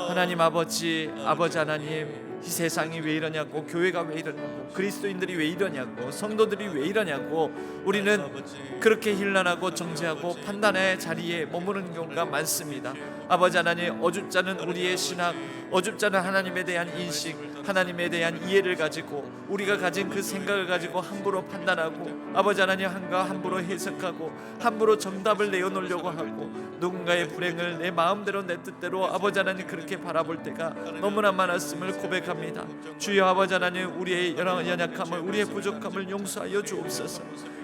하나님 아버지 하나님, 이 세상이 왜 이러냐고, 교회가 왜 이러냐고, 그리스도인들이 왜 이러냐고, 성도들이 왜 이러냐고, 우리는 그렇게 힐난하고 정죄하고 판단의 자리에 머무는 경우가 많습니다. 아버지 하나님, 어줍잖은 우리의 신학, 어줍잖은 하나님에 대한 인식, 하나님에 대한 이해를 가지고 우리가 가진 그 생각을 가지고 함부로 판단하고, 아버지 하나님, 함부로 해석하고 함부로 정답을 내어놓으려고 하고, 누군가의 불행을 내 마음대로 내 뜻대로 아버지 하나님 그렇게 바라볼 때가 너무나 많았음을 고백합니다. 주여 아버지 하나님, 우리의 연약함을, 우리의 부족함을 용서하여 주옵소서.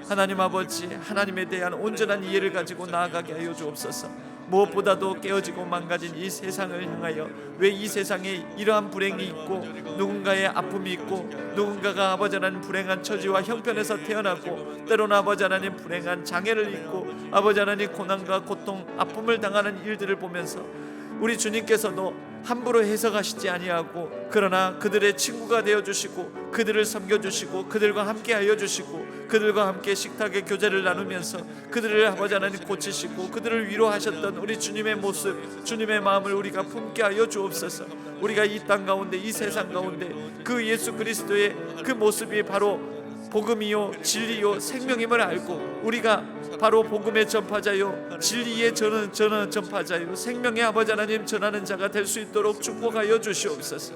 하나님 아버지, 하나님에 대한 온전한 이해를 가지고 나아가게 하여 주옵소서. 무엇보다도 깨어지고 망가진 이 세상을 향하여, 왜 이 세상에 이러한 불행이 있고 누군가의 아픔이 있고 누군가가 아버지 하나님 불행한 처지와 형편에서 태어나고, 때로는 아버지 하나님 불행한 장애를 입고 아버지 하나님 고난과 고통, 아픔을 당하는 일들을 보면서 우리 주님께서도 함부로 해석하시지 아니하고, 그러나 그들의 친구가 되어주시고 그들을 섬겨주시고 그들과 함께 하여 주시고 그들과 함께 식탁의 교제를 나누면서 그들을 아버지 하나님 고치시고 그들을 위로하셨던 우리 주님의 모습, 주님의 마음을 우리가 품게 하여 주옵소서. 우리가 이 땅 가운데, 이 세상 가운데 그 예수 그리스도의 그 모습이 바로 복음이요 진리요 생명임을 알고, 우리가 바로 복음의 전파자요 진리의 전파자요 생명의 아버지 하나님 전하는 자가 될 수 있도록 축복하여 주시옵소서.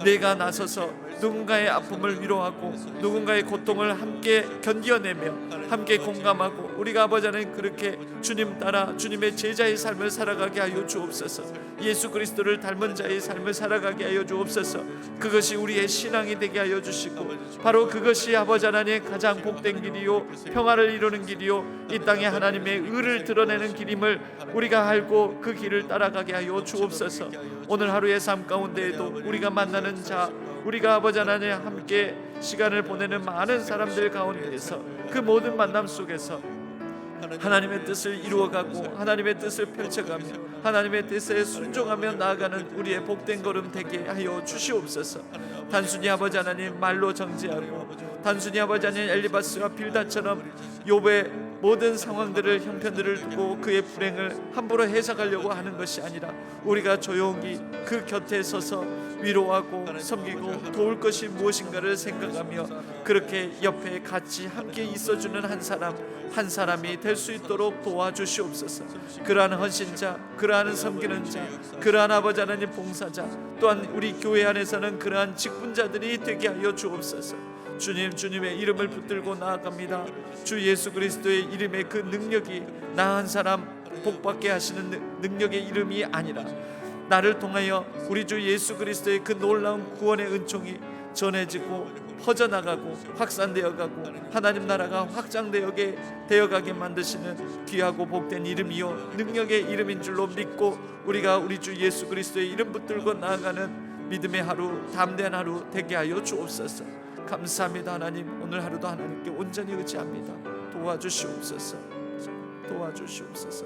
내가 나서서 누군가의 아픔을 위로하고 누군가의 고통을 함께 견뎌내며 함께 공감하고, 우리가 아버지 하나님 그렇게 주님 따라 주님의 제자의 삶을 살아가게 하여 주옵소서. 예수 그리스도를 닮은 자의 삶을 살아가게 하여 주옵소서. 그것이 우리의 신앙이 되게 하여 주시고, 바로 그것이 아버지 하나님 가장 복된 길이요 평화를 이루는 길이요 이 땅에 하나님의 의를 드러내는 길임을 우리가 알고 그 길을 따라가게 하여 주옵소서. 오늘 하루의 삶 가운데에도 우리가 만나는 자, 우리가 아버지 하나님 함께 시간을 보내는 많은 사람들 가운데에서 그 모든 만남 속에서 하나님의 뜻을 이루어가고 하나님의 뜻을 펼쳐가며 하나님의 뜻에 순종하며 나아가는 우리의 복된 걸음 되게 하여 주시옵소서. 단순히 아버지 하나님 말로 정죄하고, 단순히 아버지 하나님 엘리바스와 빌다처럼 욥의 모든 상황들을, 형편들을 두고 그의 불행을 함부로 해석하려고 하는 것이 아니라, 우리가 조용히 그 곁에 서서 위로하고 섬기고 도울 것이 무엇인가를 생각하며 그렇게 옆에 같이 함께 있어주는 한 사람이 될 수 있도록 도와주시옵소서. 그러한 헌신자, 그러한 섬기는 자, 그러한 아버지 하나님 봉사자, 또한 우리 교회 안에서는 그러한 직분자들이 되게 하여 주옵소서. 주님, 주님의 이름을 붙들고 나아갑니다. 주 예수 그리스도의 이름의 그 능력이 나 한 사람 복받게 하시는 능력의 이름이 아니라, 나를 통하여 우리 주 예수 그리스도의 그 놀라운 구원의 은총이 전해지고 퍼져나가고 확산되어가고 하나님 나라가 확장되어가게 만드시는 귀하고 복된 이름이요 능력의 이름인 줄로 믿고 우리가 우리 주 예수 그리스도의 이름 붙들고 나아가는 믿음의 하루, 담대한 하루 되게 하여 주옵소서. 감사합니다. 하나님, 오늘 하루도 하나님께 온전히 의지합니다. 도와주시옵소서. 도와주시옵소서.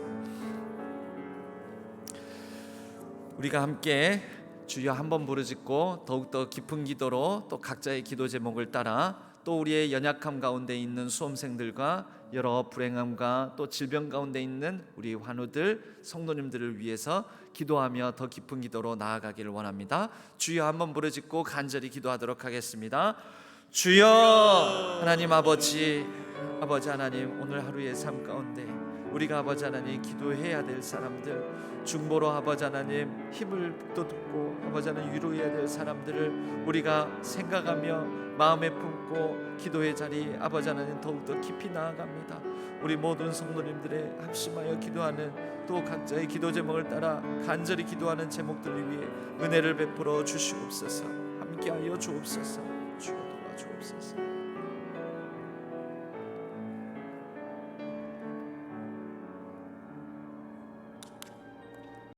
우리가 함께 주여 한번 부르짖고 더욱더 깊은 기도로 또 각자의 기도 제목을 따라 또 우리의 연약함 가운데 있는 수험생들과 여러 불행함과 또 질병 가운데 있는 우리 환우들 성도님들을 위해서 기도하며 더 깊은 기도로 나아가기를 원합니다. 주여 한번 부르짖고 간절히 기도하도록 하겠습니다. 주여 하나님 아버지 하나님, 오늘 하루의 삶 가운데 우리가 아버지 하나님 기도해야 될 사람들, 중보로 아버지 하나님 힘을 돋고 아버지 하나님 위로해야 될 사람들을 우리가 생각하며 마음에 품고 기도의 자리 아버지 하나님 더욱더 깊이 나아갑니다. 우리 모든 성도님들의 합심하여 기도하는 또 각자의 기도 제목을 따라 간절히 기도하는 제목들을 위해 은혜를 베풀어 주시옵소서. 함께하여 주옵소서. 주여 도와주옵소서.